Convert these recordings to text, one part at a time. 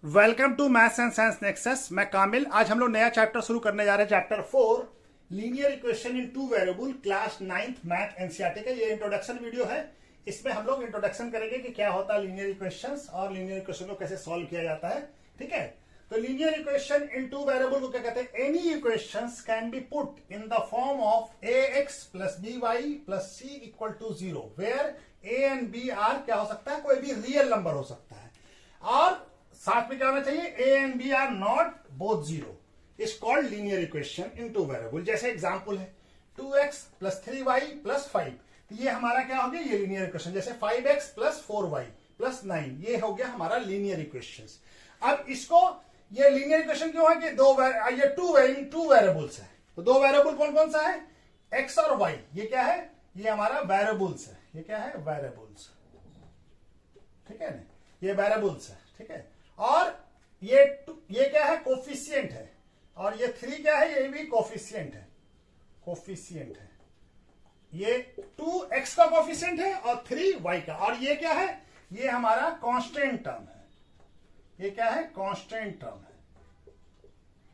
Welcome to maths and science nexus. मैं कामिल। आज हम लोग नया चैप्टर शुरू करने जा रहे हैं, chapter 4 linear equation in two variable, class 9th math NCERT का ये इंट्रोडक्शन वीडियो है। इसमें हम लोग इंट्रोडक्शन करेंगे कि क्या होता है लीनियर इक्वेशंस और लीनियर इक्वेशन को कैसे सॉल्व किया जाता है। ठीक है, तो linear equation in two variable को क्या कहते हैं? Any equations can be put in the form of ax plus by plus c equal to 0 where a and b are क्या हो सकता है? कोई भी रियल नंबर हो सकता है। और साथ में क्या होना चाहिए? a and b are not both zero. Is called linear equation in two variable. जैसे एग्जांपल है 2x प्लस 3y प्लस 5, तो ये हमारा क्या हो गया? ये लीनियर इक्वेशन। जैसे 5x प्लस 4y प्लस 9, ये हो गया हमारा लीनियर इक्वेशन। अब इसको ये लीनियर इक्वेशन क्यों है कि ये टू वेरिएबल्स है। तो दो वेरिएबल कौन कौन सा है? x और y। ये क्या है? ये हमारा वेरिएबल्स है। ये क्या है? वेरिएबल्स। ठीक है ना, ये वेरिएबल्स है। ठीक है, और ये क्या है? कोफिशिएंट है। और ये 3 क्या है? ये भी कोफिशिएंट है। कोफिशिएंट है। ये 2x का कोफिशिएंट है और 3y का। और ये क्या है? ये हमारा कांस्टेंट टर्म है। ये क्या है? कांस्टेंट टर्म है।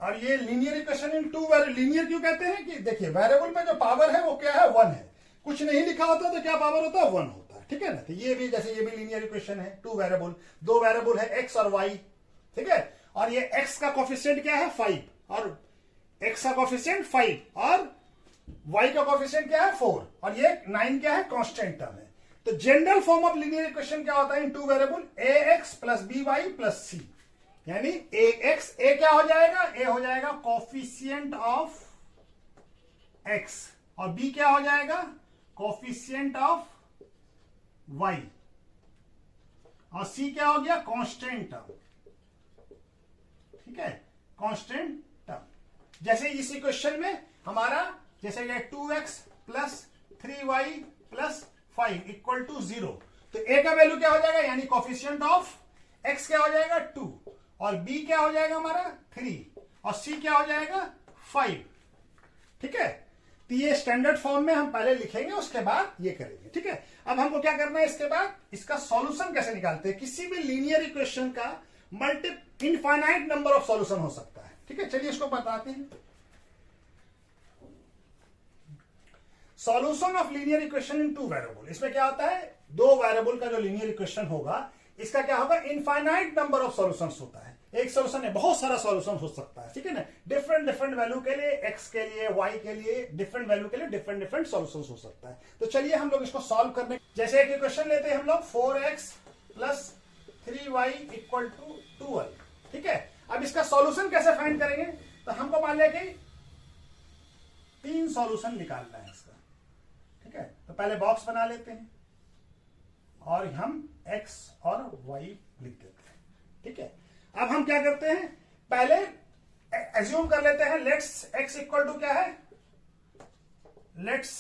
और ये linear equation in two linear क्यों कहते हैं? कि देखिए वेरिएबल में जो पावर है वो क्या है? 1 है। कुछ नहीं लिखा होता तो क्या पावर होता है? 1 होता है। ठीक है ना, तो ये भी जैसे ये भी लीनियर इक्वेशन है। टू वेरिएबल, दो वेरिएबल है x और y। ठीक है, और ये x का कोफिशिएंट क्या है? 5, और x का कोफिशिएंट 5 और y का कोफिशिएंट क्या है? 4, और ये 9 क्या है? कांस्टेंट टर्म है। तो general form of linear equation क्या होता है in two variable? ax plus by plus c, यानी ax, a क्या हो जाएगा? a हो जाएगा कोफिशिएंट ऑफ x, और b क्या हो जाएगा? कोफिशिएंट ऑफ y, और c क्या हो गया? Constant term. ठीक है, कांस्टेंट टर्म। जैसे इस इक्वेशन में हमारा जैसे ये 2x plus 3y plus 5 equal to 0, तो a का वैल्यू क्या हो जाएगा? यानी कोफिशिएंट ऑफ x क्या हो जाएगा? 2, और b क्या हो जाएगा हमारा? 3, और c क्या हो जाएगा? 5। ठीक है, तो ये स्टैंडर्ड फॉर्म में हम पहले लिखेंगे, उसके बाद ये करेंगे। ठीक है, अब हमको क्या करना है इसके बाद? इसका सॉल्यूशन कैसे निकालते हैं? किसी भी लीनियर इक्वेशन का इनफाइनाइट नंबर ऑफ सॉल्यूशन हो सकता है। ठीक है, चलिए इसको बताते हैं। Solution of linear equation in two variable. इसमें क्या होता है? दो वेरिएबल का जो लीनियर इक्वेशन होगा, इसका क्या होगा? इनफाइनाइट नंबर ऑफ सॉल्यूशंस होता है। एक सॉल्यूशन है, बहुत सारा सॉल्यूशन हो सकता है। ठीक है ना, डिफरेंट डिफरेंट वैल्यू के लिए, x के लिए, y के लिए, डिफरेंट वैल्यू के लिए डिफरेंट डिफरेंट सॉल्यूशंस हो सकता है। तो चलिए हम लोग इसको सॉल्व करने, जैसे एक इक्वेशन लेते हैं हम लोग 4x plus 3y equal to 12। ठीक है, अब इसका सॉल्यूशन कैसे फाइंड करेंगे? तो हमको मान लिया कि 3 सॉल्यूशन निकालना है इसका। ठीक है, तो पहले बॉक्स बना लेते हैं और हम x और y लिख देते हैं। ठीक है, अब हम क्या करते हैं? पहले एज्यूम कर लेते हैं लेट्स x इक्वल टू क्या है? Let's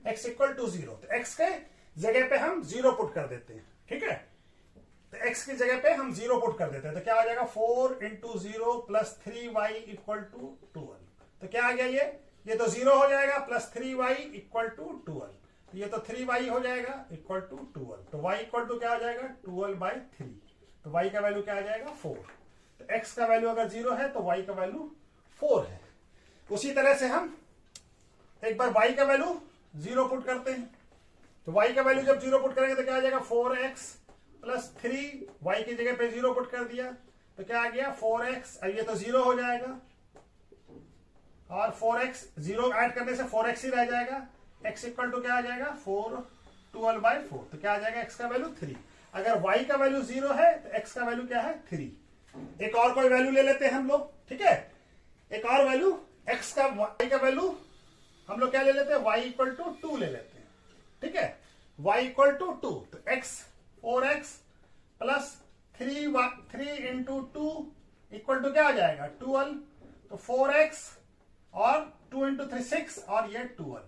x equal to 0। तो x के जगह पे हम 0 पुट कर देते हैं। ठीक है, तो x की जगह पे हम 0 पुट कर देते हैं, तो क्या आ जाएगा? 4 into 0 plus 3y equal to 12। तो क्या आ गया? ये तो 0 हो जाएगा, प्लस 3y इक्वल टू 12, तो ये तो 3y हो जाएगा इक्वल टू 12। तो y इक्वल टू क्या आ जाएगा? 12/3। तो y का वैल्यू क्या आ जाएगा? 4। तो x का वैल्यू अगर 0 है तो y का वैल्यू 4 है। उसी तरह से हम एक बार y का वैल्यू 0 पुट करते हैं। तो y का वैल्यू जब 0 पुट करेंगे तो क्या आ जाएगा? 4x प्लस 3, y की जगह पे 0 पुट कर दिया, तो क्या आ गया? 4x। अब ये तो 0 हो जाएगा, और 4x 0 ऐड करने से 4x ही रह जाएगा। x इक्वल टू क्या आ जाएगा? 4 12/4। तो क्या आ जाएगा? x का वैल्यू 3। अगर y का वैल्यू 0 है तो x का वैल्यू क्या है? 3। एक और कोई वैल्यू ले लेते हैं हम लोग। ठीक है, एक और वैल्यू x का, y का वैल्यू हम लोग क्या ले लेते हैं? y इक्वल टू 2 ले लेते हैं। ठीक है, y इक्वल टू 2, तो x 4x plus 3 into 2 equal to क्या आ जाएगा? 12। तो 4x और 2 इंटू 3 6, और ये 12।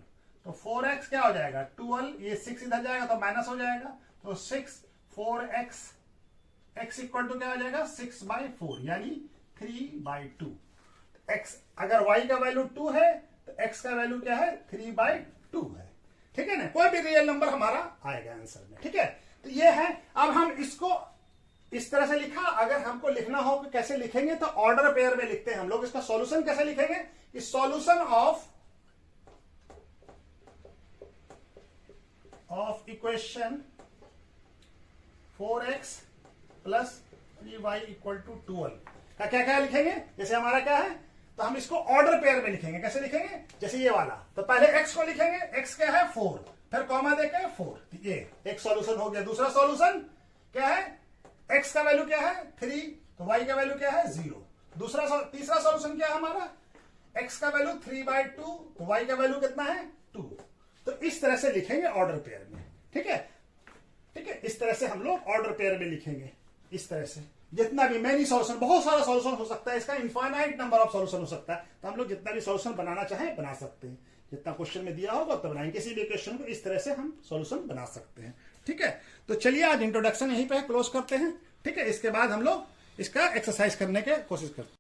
तो 4x क्या हो जाएगा? 12, ये 6 इधर जाएगा तो माइनस हो जाएगा, तो 6 4x, x इक्वल टू क्या हो जाएगा? 6/4, यानी 3/2। x, अगर y का वैल्यू 2 है तो x का वैल्यू क्या है? 3/2 है। ठीक है ना, कोई भी रियल नंबर हमारा आएगा आंसर में। ठीक है, तो ये है। अब हम इसको इस तरह से लिखा। अगर हमको लिखना हो कि कैसे लिखेंगे तो ऑर्डर पेयर में लिखते हैं हम लोग। इसका सॉल्यूशन कैसे लिखेंगे कि solution of equation 4x plus 3y equal to 12 का क्या क्या लिखेंगे। जैसे हमारा क्या है तो हम इसको ऑर्डर पेयर में लिखेंगे। कैसे लिखेंगे, जैसे ये वाला, तो पहले x को लिखेंगे, x क्या है 4, फिर कॉमा देके 4, ये एक सॉल्यूशन हो गया। दूसरा सॉल्यूशन क्या है, x का वैल्यू क्या है 3, तो y का वैल्यू क्या है 0। तीसरा सॉल्यूशन क्या है हमारा, x का वैल्यू 3/2, तो y का वैल्यू कितना है 2। तो इस तरह से लिखेंगे ऑर्डर पेयर में। ठीक है, ठीक है, इस तरह से हम लोग ऑर्डर पेयर में लिखेंगे। इस तरह से जितना भी मैनी सॉल्यूशन, बहुत सारा सॉल्यूशन हो सकता है, इसका इनफाइनाइट नंबर ऑफ सॉल्यूशन हो सकता है। तो हम लोग जितना भी सॉल्यूशन बनाना चाहें बना सकते हैं। जितना क्वेश्चन में दिया होगा तो बनाएंगे। किसी भी क्वेश्चन को इस तरह से हम सॉल्यूशन बना सकते हैं। ठीक है, तो चलिए आज इंट्रोडक्शन यहीं पे क्लोज करते हैं। ठीक है, इसके बाद हम लोग इसका एक्सरसाइज करने की कोशिश करते हैं।